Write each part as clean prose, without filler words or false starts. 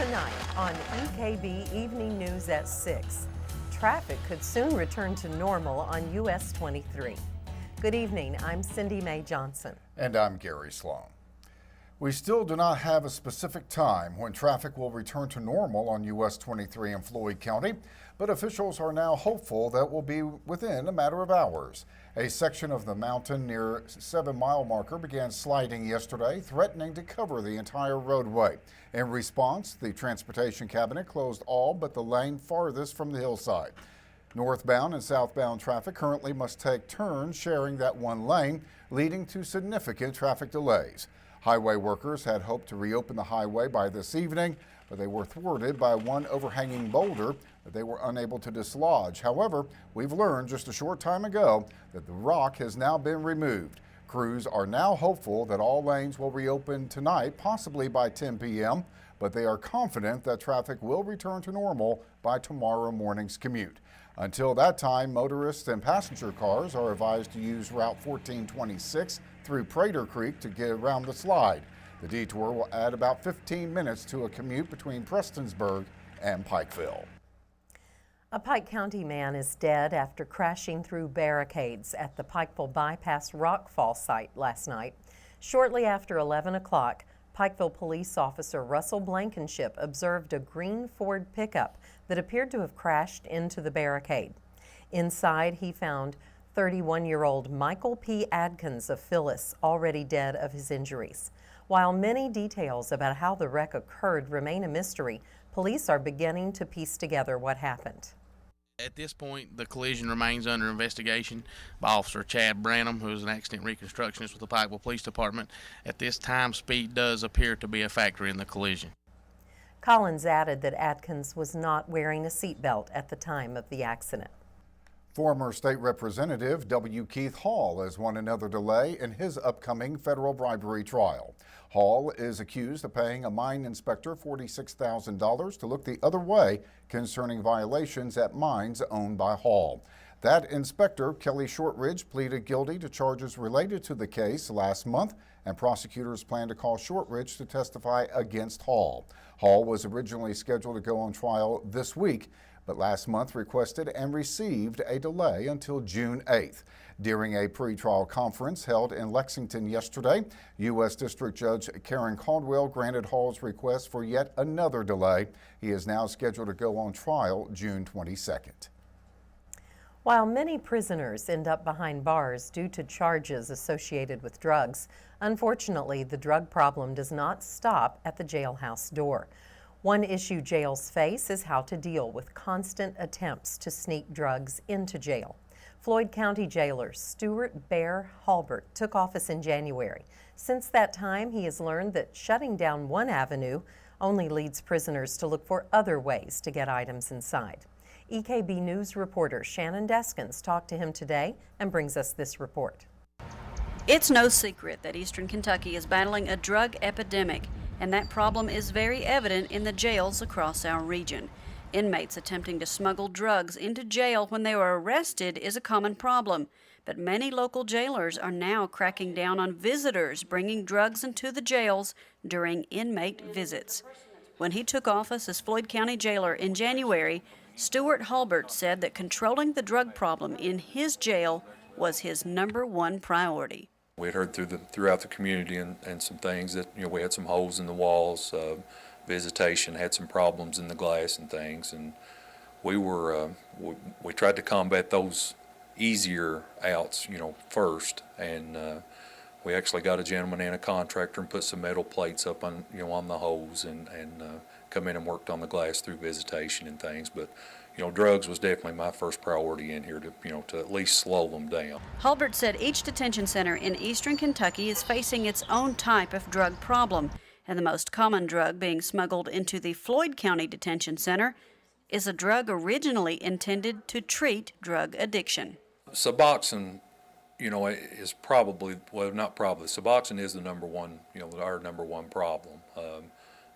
Tonight on EKB Evening News at 6. Traffic could soon return to normal on US 23. Good evening, I'm Cindy Mae Johnson. And I'm Gary Sloan. We still do not have a specific time when traffic will return to normal on US 23 in Floyd County, but officials are now hopeful that will be within a matter of hours. A section of the mountain near 7 Mile marker began sliding yesterday, threatening to cover the entire roadway. In response, the Transportation Cabinet closed all but the lane farthest from the hillside. Northbound and southbound traffic currently must take turns sharing that one lane, leading to significant traffic delays. Highway workers had hoped to reopen the highway by this evening, but they were thwarted by one overhanging boulder that they were unable to dislodge. However, we've learned just a short time ago that the rock has now been removed. Crews are now hopeful that all lanes will reopen tonight, possibly by 10 p.m., but they are confident that traffic will return to normal by tomorrow morning's commute. Until that time, motorists and passenger cars are advised to use Route 1426 through Prater Creek to get around the slide. The detour will add about 15 minutes to a commute between Prestonsburg and Pikeville. A Pike County man is dead after crashing through barricades at the Pikeville Bypass Rockfall site last night. Shortly after 11 o'clock, Pikeville police officer Russell Blankenship observed a green Ford pickup that appeared to have crashed into the barricade. Inside, he found 31-year-old Michael P. Adkins of Phyllis, already dead of his injuries. While many details about how the wreck occurred remain a mystery, police are beginning to piece together what happened. At this point, the collision remains under investigation by Officer Chad Branham, who is an accident reconstructionist with the Pikeville Police Department. At this time, speed does appear to be a factor in the collision. Collins added that Adkins was not wearing a seatbelt at the time of the accident. Former state representative W. Keith Hall has won another delay in his upcoming federal bribery trial. Hall is accused of paying a mine inspector $46,000 to look the other way concerning violations at mines owned by Hall. That inspector, Kelly Shortridge, pleaded guilty to charges related to the case last month, and prosecutors plan to call Shortridge to testify against Hall. Hall was originally scheduled to go on trial this week, but last month requested and received a delay until June 8th. During a pretrial conference held in Lexington yesterday, U.S. District Judge Karen Caldwell granted Hall's request for yet another delay. He is now scheduled to go on trial June 22nd. While many prisoners end up behind bars due to charges associated with drugs, unfortunately, the drug problem does not stop at the jailhouse door. One issue jails face is how to deal with constant attempts to sneak drugs into jail. Floyd County jailer Stuart Bear Halbert took office in January. Since that time, he has learned that shutting down one avenue only leads prisoners to look for other ways to get items inside. EKB News reporter Shannon Deskins talked to him today and brings us this report. It's no secret that Eastern Kentucky is battling a drug epidemic, and that problem is very evident in the jails across our region. Inmates attempting to smuggle drugs into jail when they were arrested is a common problem, but many local jailers are now cracking down on visitors bringing drugs into the jails during inmate visits. When he took office as Floyd County jailer in January, Stuart Halbert said that controlling the drug problem in his jail was his #1 priority. We had heard throughout the community and some things that, we had some holes in the walls, visitation, had some problems in the glass and things, and we tried to combat those easier outs, first, and we actually got a gentleman and a contractor and put some metal plates up on, on the holes and come in and worked on the glass through visitation and things, but drugs was definitely my first priority in here to at least slow them down. Halbert said each detention center in eastern Kentucky is facing its own type of drug problem, and the most common drug being smuggled into the Floyd County Detention Center is a drug originally intended to treat drug addiction. Suboxone, is probably, well, not probably, Suboxone is the #1, our #1 problem.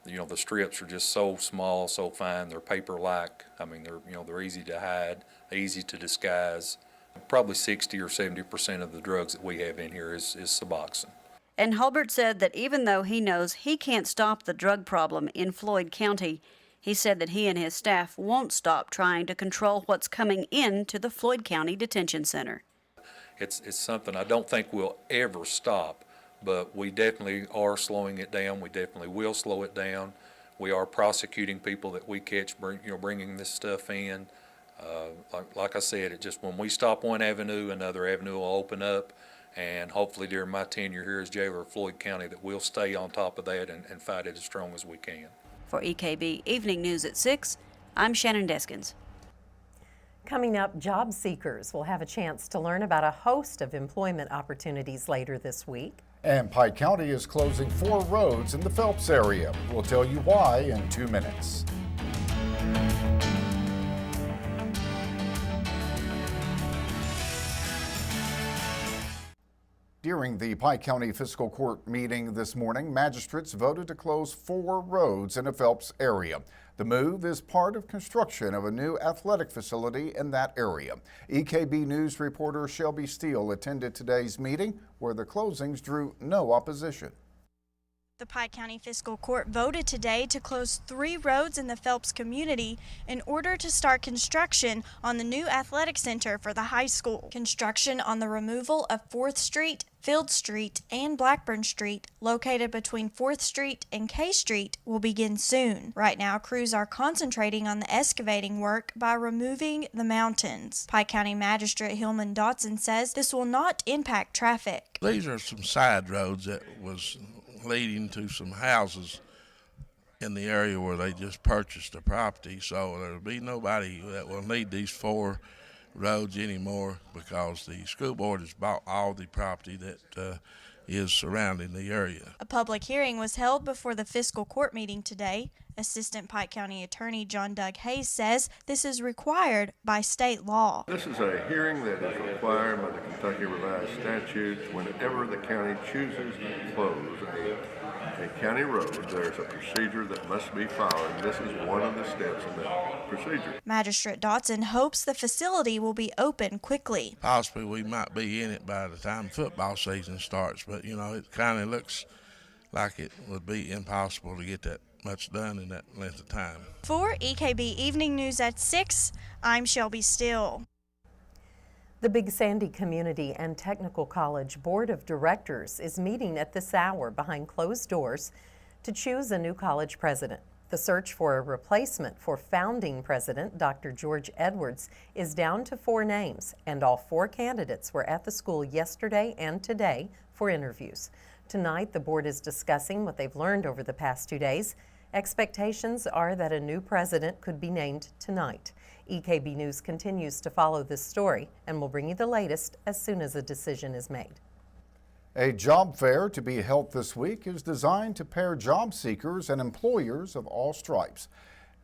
The strips are just so small, so fine. They're paper-like. I mean, they're easy to hide, easy to disguise. Probably 60 or 70% of the drugs that we have in here is Suboxone. And Hulbert said that even though he knows he can't stop the drug problem in Floyd County, he said that he and his staff won't stop trying to control what's coming into the Floyd County Detention Center. It's something I don't think we'll ever stop, but we definitely are slowing it down. We definitely will slow it down. We are prosecuting people that we catch bringing this stuff in. Like I said, it just, when we stop one avenue, another avenue will open up, and hopefully during my tenure here as jailer of Floyd County that we'll stay on top of that and fight it as strong as we can. For EKB Evening News at 6, I'm Shannon Deskins. Coming up, job seekers will have a chance to learn about a host of employment opportunities later this week. And Pike County is closing 4 roads in the Phelps area. We'll tell you why in 2 minutes. During the Pike County Fiscal Court meeting this morning, magistrates voted to close 4 roads in the Phelps area. The move is part of construction of a new athletic facility in that area. EKB News reporter Shelby Steele attended today's meeting where the closings drew no opposition. The Pike County Fiscal Court voted today to close 3 roads in the Phelps community in order to start construction on the new athletic center for the high school. Construction on the removal of 4th Street, Field Street, and Blackburn Street, located between 4th Street and K Street, will begin soon. Right now, crews are concentrating on the excavating work by removing the mountains. Pike County Magistrate Hillman Dotson says this will not impact traffic. These are some side roads that was leading to some houses in the area where they just purchased the property, so there'll be nobody that will need these 4 roads anymore because the school board has bought all the property that is surrounding the area. A public hearing was held before the fiscal court meeting today. Assistant Pike County Attorney John Doug Hayes says this is required by state law. This is a hearing that is required by the Kentucky Revised Statutes whenever the county chooses to close a county road. There's a procedure that must be followed. This is one of the steps in that procedure. Magistrate Dotson hopes the facility will be open quickly. Possibly we might be in it by the time football season starts, but it kind of looks like it would be impossible to get that much done in that length of time. For EKB Evening News at 6, I'm Shelby Steele. The Big Sandy Community and Technical College Board of Directors is meeting at this hour behind closed doors to choose a new college president. The search for a replacement for founding president Dr. George Edwards is down to 4 names, and all 4 candidates were at the school yesterday and today for interviews. Tonight, the board is discussing what they've learned over the past 2 days. Expectations are that a new president could be named tonight. EKB News continues to follow this story and will bring you the latest as soon as a decision is made. A job fair to be held this week is designed to pair job seekers and employers of all stripes.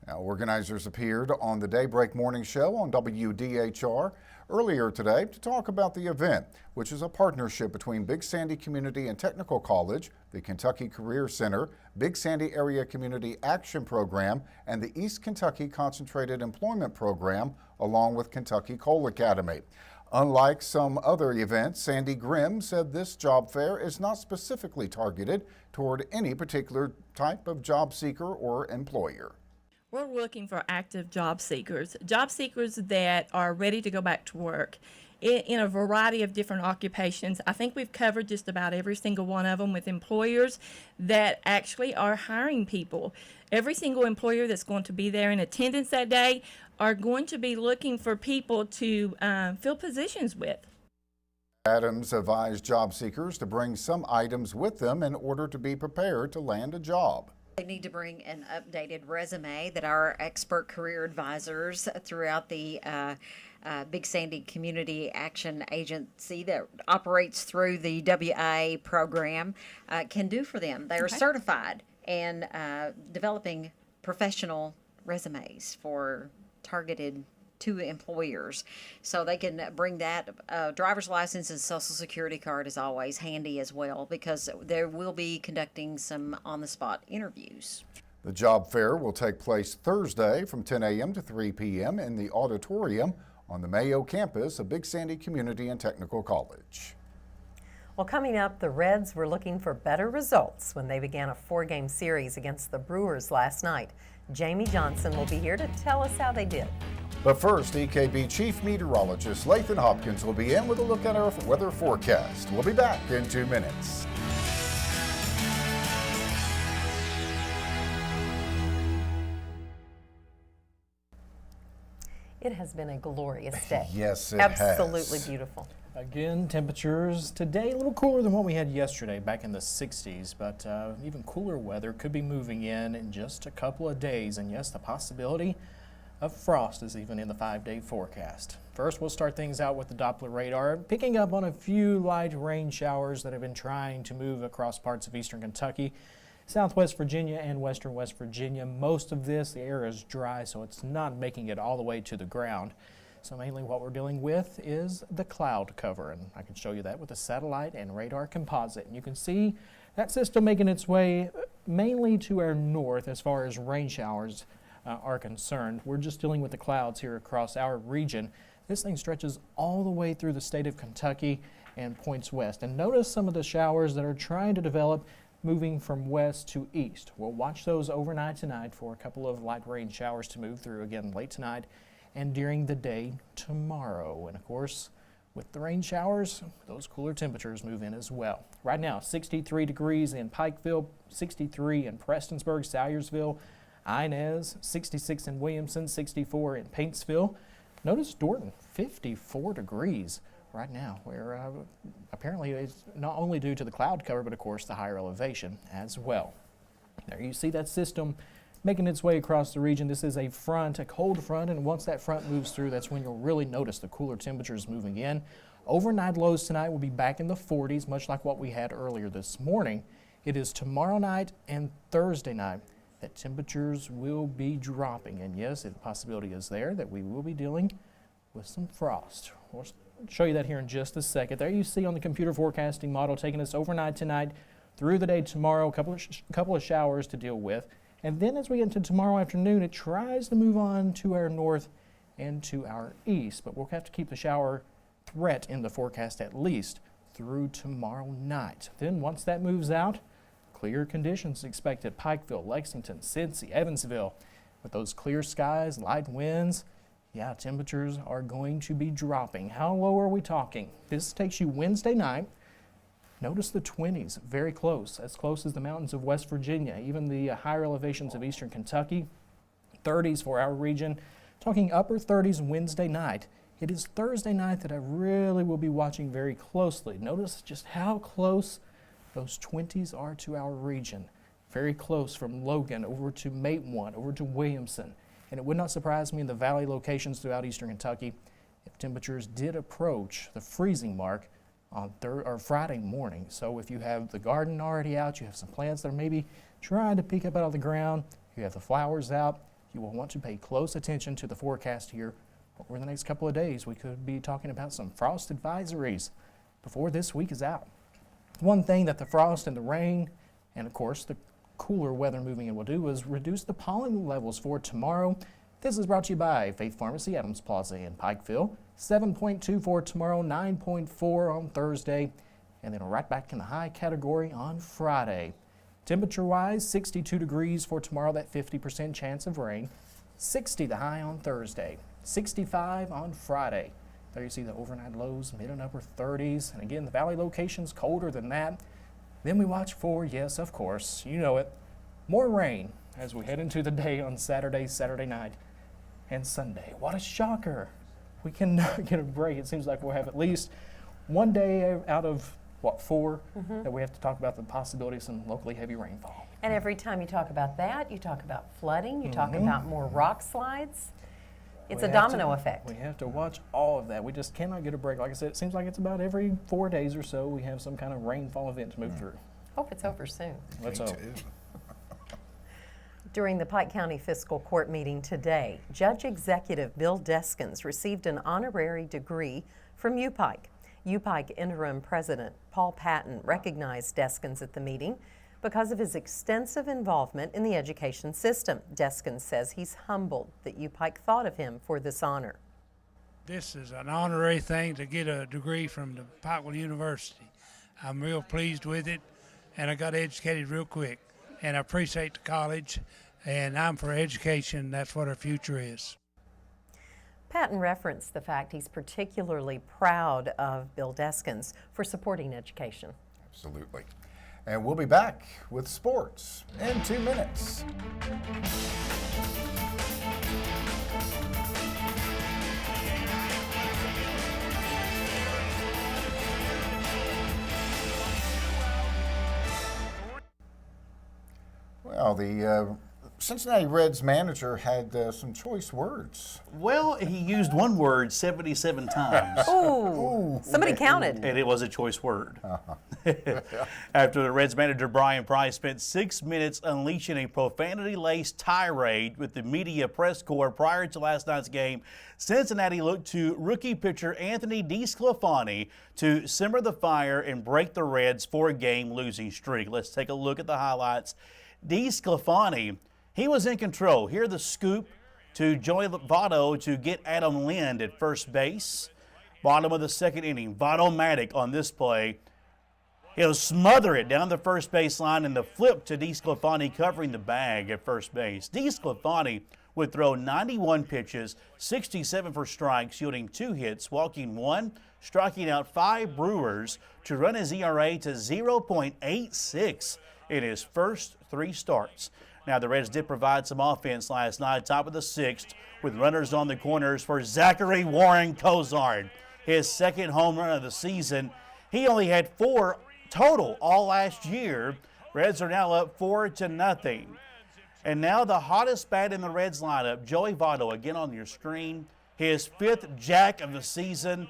Now, organizers appeared on the Daybreak Morning Show on WDHR earlier today to talk about the event, which is a partnership between Big Sandy Community and Technical College, the Kentucky Career Center, Big Sandy Area Community Action Program, and the East Kentucky Concentrated Employment Program, along with Kentucky Coal Academy. Unlike some other events, Sandy Grimm said this job fair is not specifically targeted toward any particular type of job seeker or employer. We're looking for active job seekers that are ready to go back to work in a variety of different occupations. I think we've covered just about every single one of them with employers that actually are hiring people. Every single employer that's going to be there in attendance that day are going to be looking for people to fill positions with. Adams advised job seekers to bring some items with them in order to be prepared to land a job. They need to bring an updated resume that our expert career advisors throughout the Big Sandy Community Action Agency that operates through the WIA program can do for them. They are certified in developing professional resumes for targeted to employers. So they can bring that. Driver's license and social security card is always handy as well, because there will be conducting some on-the-spot interviews. The job fair will take place Thursday from 10 a.m. to 3 p.m. in the auditorium on the Mayo campus of Big Sandy Community and Technical College. Well, coming up, the Reds were looking for better results when they began a 4-game series against the Brewers last night. Jamie Johnson will be here to tell us how they did. But first, EKB Chief Meteorologist Lathan Hopkins will be in with a look at our weather forecast. We'll be back in 2 minutes. It has been a glorious day. Yes, it Absolutely has. beautiful. Again, temperatures today a little cooler than what we had yesterday back in the 60s, but even cooler weather could be moving in just a couple of days. And yes, the possibility of frost is even in the 5-day forecast. First, we'll start things out with the Doppler radar, picking up on a few light rain showers that have been trying to move across parts of eastern Kentucky, southwest Virginia, and western West Virginia. Most of this, the air is dry, so it's not making it all the way to the ground. So mainly what we're dealing with is the cloud cover, and I can show you that with a satellite and radar composite. And you can see that system making its way mainly to our north as far as rain showers are concerned. We're just dealing with the clouds here across our region. This thing stretches all the way through the state of Kentucky and points west. And notice some of the showers that are trying to develop moving from west to east. We'll watch those overnight tonight for a couple of light rain showers to move through again late tonight and during the day tomorrow. And of course, with the rain showers, those cooler temperatures move in as well. Right now, 63 degrees in Pikeville, 63 in Prestonsburg, Salyersville, Inez, 66 in Williamson, 64 in Paintsville. Notice Dorton, 54 degrees right now, where apparently it's not only due to the cloud cover, but of course the higher elevation as well. There you see that system making its way across the region. This is a front, a cold front, and once that front moves through, that's when you'll really notice the cooler temperatures moving in. Overnight lows tonight will be back in the 40s, much like what we had earlier this morning. It is tomorrow night and Thursday night that temperatures will be dropping. And yes, the possibility is there that we will be dealing with some frost. We'll show you that here in just a second. There you see on the computer forecasting model taking us overnight tonight through the day tomorrow, a couple of showers to deal with. And then as we get into tomorrow afternoon, it tries to move on to our north and to our east. But we'll have to keep the shower threat in the forecast at least through tomorrow night. Then once that moves out, clear conditions expected. Pikeville, Lexington, Cincy, Evansville. With those clear skies, light winds, yeah, temperatures are going to be dropping. How low are we talking? This takes you Wednesday night. Notice the 20s, very close as the mountains of West Virginia, even the higher elevations of eastern Kentucky. 30s for our region, talking upper 30s Wednesday night. It is Thursday night that I really will be watching very closely. Notice just how close those 20s are to our region. Very close from Logan over to Matewan, over to Williamson. And it would not surprise me in the valley locations throughout eastern Kentucky if temperatures did approach the freezing mark on Friday morning. So if you have the garden already out, you have some plants that are maybe trying to peek up out of the ground, you have the flowers out, you will want to pay close attention to the forecast here. Over the next couple of days, we could be talking about some frost advisories before this week is out. One thing that the frost and the rain, and of course the cooler weather moving in will do is reduce the pollen levels for tomorrow. This is brought to you by Faith Pharmacy, Adams Plaza in Pikeville. 7.2 for tomorrow, 9.4 on Thursday, and then right back in the high category on Friday. Temperature-wise, 62 degrees for tomorrow, that 50% chance of rain. 60 the high on Thursday, 65 on Friday. There you see the overnight lows, mid and upper 30s. And again, the valley locations colder than that. Then we watch for, yes, of course, you know it, more rain as we head into the day on Saturday, Saturday night, and Sunday. What a shocker. We cannot get a break. It seems like we'll have at least one day out of, what, 4 that we have to talk about the possibility of some locally heavy rainfall. And every time you talk about that, you talk about flooding, you talk about more rock slides. It's a domino effect. We have to watch all of that. We just cannot get a break. Like I said, it seems like it's about every 4 days or so we have some kind of rainfall event to move through. Hope it's over soon. Let's hope. During the Pike County Fiscal Court meeting today, Judge Executive Bill Deskins received an honorary degree from UPike. UPike Interim President Paul Patton recognized Deskins at the meeting because of his extensive involvement in the education system. Deskins says he's humbled that UPike thought of him for this honor. This is an honorary thing to get a degree from the Pikeville University. I'm real pleased with it, and I got educated real quick. And I appreciate the college, and I'm for education. That's what our future is. Patton referenced the fact he's particularly proud of Bill Deskins for supporting education. Absolutely. And we'll be back with sports in 2 minutes. Well, the Cincinnati Reds manager had some choice words. Well, he used one word 77 times. Ooh, somebody counted. And it was a choice word. After the Reds manager Brian Price spent 6 minutes unleashing a profanity-laced tirade with the media press corps prior to last night's game, Cincinnati looked to rookie pitcher Anthony DeSclafani to simmer the fire and break the Reds' 4-game losing streak. Let's take a look at the highlights. DeSclafani, he was in control. Here the scoop to Joey Votto to get Adam Lind at first base. Bottom of the second inning, Votto-matic on this play. He'll smother it down the first base line, and the flip to DeSclafani covering the bag at first base. DeSclafani would throw 91 pitches, 67 for strikes, yielding 2 hits, walking 1, striking out 5 Brewers to run his ERA to 0.86 in his first 3 starts. Now, the Reds did provide some offense last night, top of the 6th, with runners on the corners for Zachary Warren Cozart. His second home run of the season. He only had 4 total all last year. Reds are now up 4-0. And now the hottest bat in the Reds lineup, Joey Votto, again on your screen. His 5th jack of the season.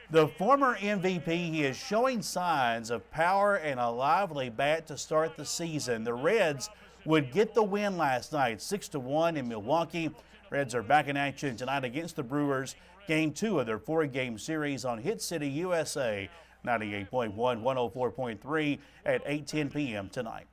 The former MVP, he is showing signs of power and a lively bat to start the season. The Reds would get the win last night, 6-1 in Milwaukee. Reds are back in action tonight against the Brewers. Game 2 of their 4-game series on Hit City USA, 98.1, 104.3 at 8:10 p.m. tonight.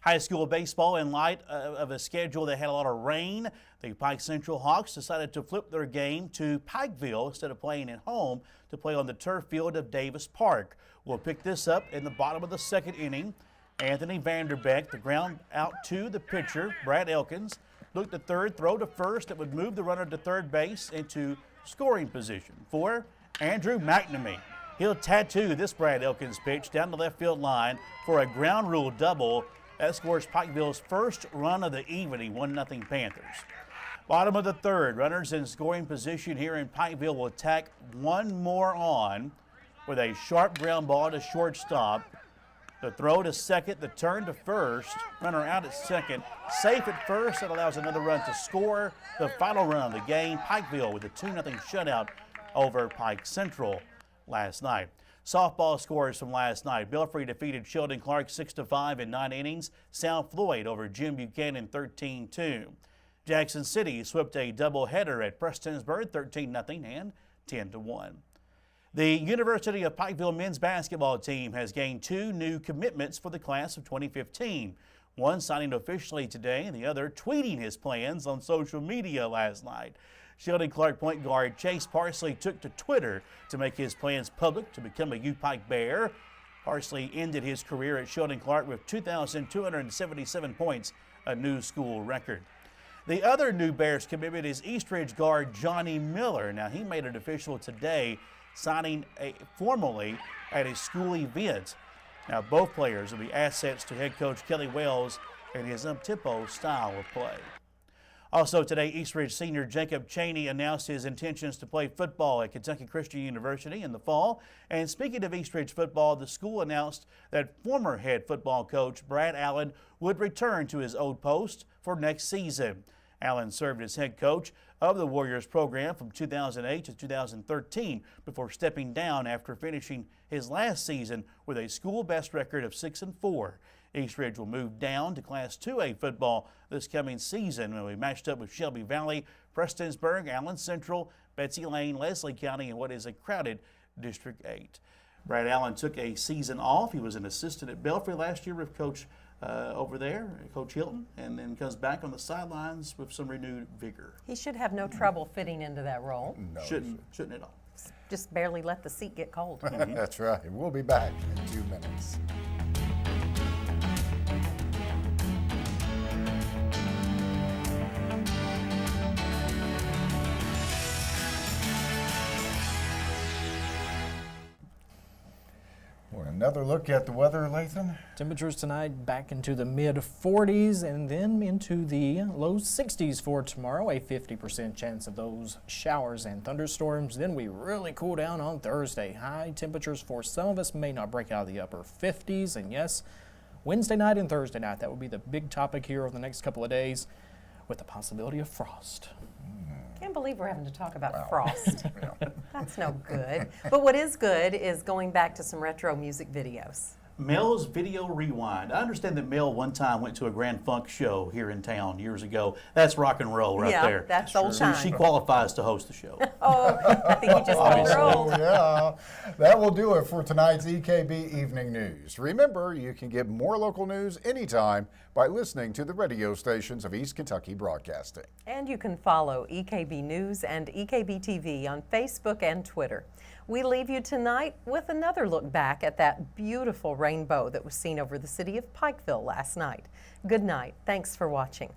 High school baseball, in light of a schedule that had a lot of rain, the Pike Central Hawks decided to flip their game to Pikeville instead of playing at home to play on the turf field of Davis Park. We'll pick this up in the bottom of the second inning. Anthony Vanderbeck, the ground out to the pitcher, Brad Elkins, looked to third, throw to first that would move the runner to third base into scoring position for Andrew McNamee. He'll tattoo this Brad Elkins pitch down the left field line for a ground rule double. That scores Pikeville's first run of the evening, 1-0 Panthers. Bottom of the third, runners in scoring position here in Pikeville will tack one more on with a sharp ground ball to shortstop. The throw to second, the turn to first, runner out at second, safe at first. That allows another run to score. The final run of the game, Pikeville with a 2-0 shutout over Pike Central last night. Softball scores from last night. Belfry defeated Sheldon Clark 6-5 in 9 innings. South Floyd over Jim Buchanan 13-2. Jackson City swept a doubleheader at Prestonsburg 13-0 and 10-1. The University of Pikeville men's basketball team has gained 2 new commitments for the class of 2015. One signing officially today and the other tweeting his plans on social media last night. Sheldon Clark point guard Chase Parsley took to Twitter to make his plans public to become a U-Pike Bear. Parsley ended his career at Sheldon Clark with 2,277 points, a new school record. The other new Bears commitment is Eastridge guard Johnny Miller. Now, he made it official today, signing formally at a school event. Now, both players will be assets to head coach Kelly Wells and his up-tempo style of play. Also today, Eastridge senior Jacob Cheney announced his intentions to play football at Kentucky Christian University in the fall. And speaking of Eastridge football, the school announced that former head football coach Brad Allen would return to his old post for next season. Allen served as head coach of the Warriors program from 2008 to 2013 before stepping down after finishing his last season with a school best record of 6-4. Eastridge will move down to Class 2A football this coming season when we matched up with Shelby Valley, Prestonsburg, Allen Central, Betsy Lane, Leslie County, and what is a crowded District 8. Brad Allen took a season off. He was an assistant at Belfry last year with Coach over there, Coach Hilton, and then comes back on the sidelines with some renewed vigor. He should have no trouble fitting into that role. No, Shouldn't at all. just barely let the seat get cold. That's right. We'll be back in 2 minutes. Well, another look at the weather, Lathan. Temperatures tonight back into the mid 40s and then into the low 60s for tomorrow. A 50% chance of those showers and thunderstorms. Then we really cool down on Thursday. High temperatures for some of us may not break out of the upper 50s. And yes, Wednesday night and Thursday night, that will be the big topic here over the next couple of days with the possibility of frost. Can't believe we're having to talk about frost. That's no good. But what is good is going back to some retro music videos. Mel's Video Rewind. I understand that Mel one time went to a Grand Funk show here in town years ago. That's rock and roll right there. Yeah, that's old time. She qualifies to host the show. Oh, I think you just rolled. Yeah, that will do it for tonight's EKB Evening News. Remember, you can get more local news anytime by listening to the radio stations of East Kentucky Broadcasting. And you can follow EKB News and EKB TV on Facebook and Twitter. We leave you tonight with another look back at that beautiful rainbow that was seen over the city of Pikeville last night. Good night. Thanks for watching.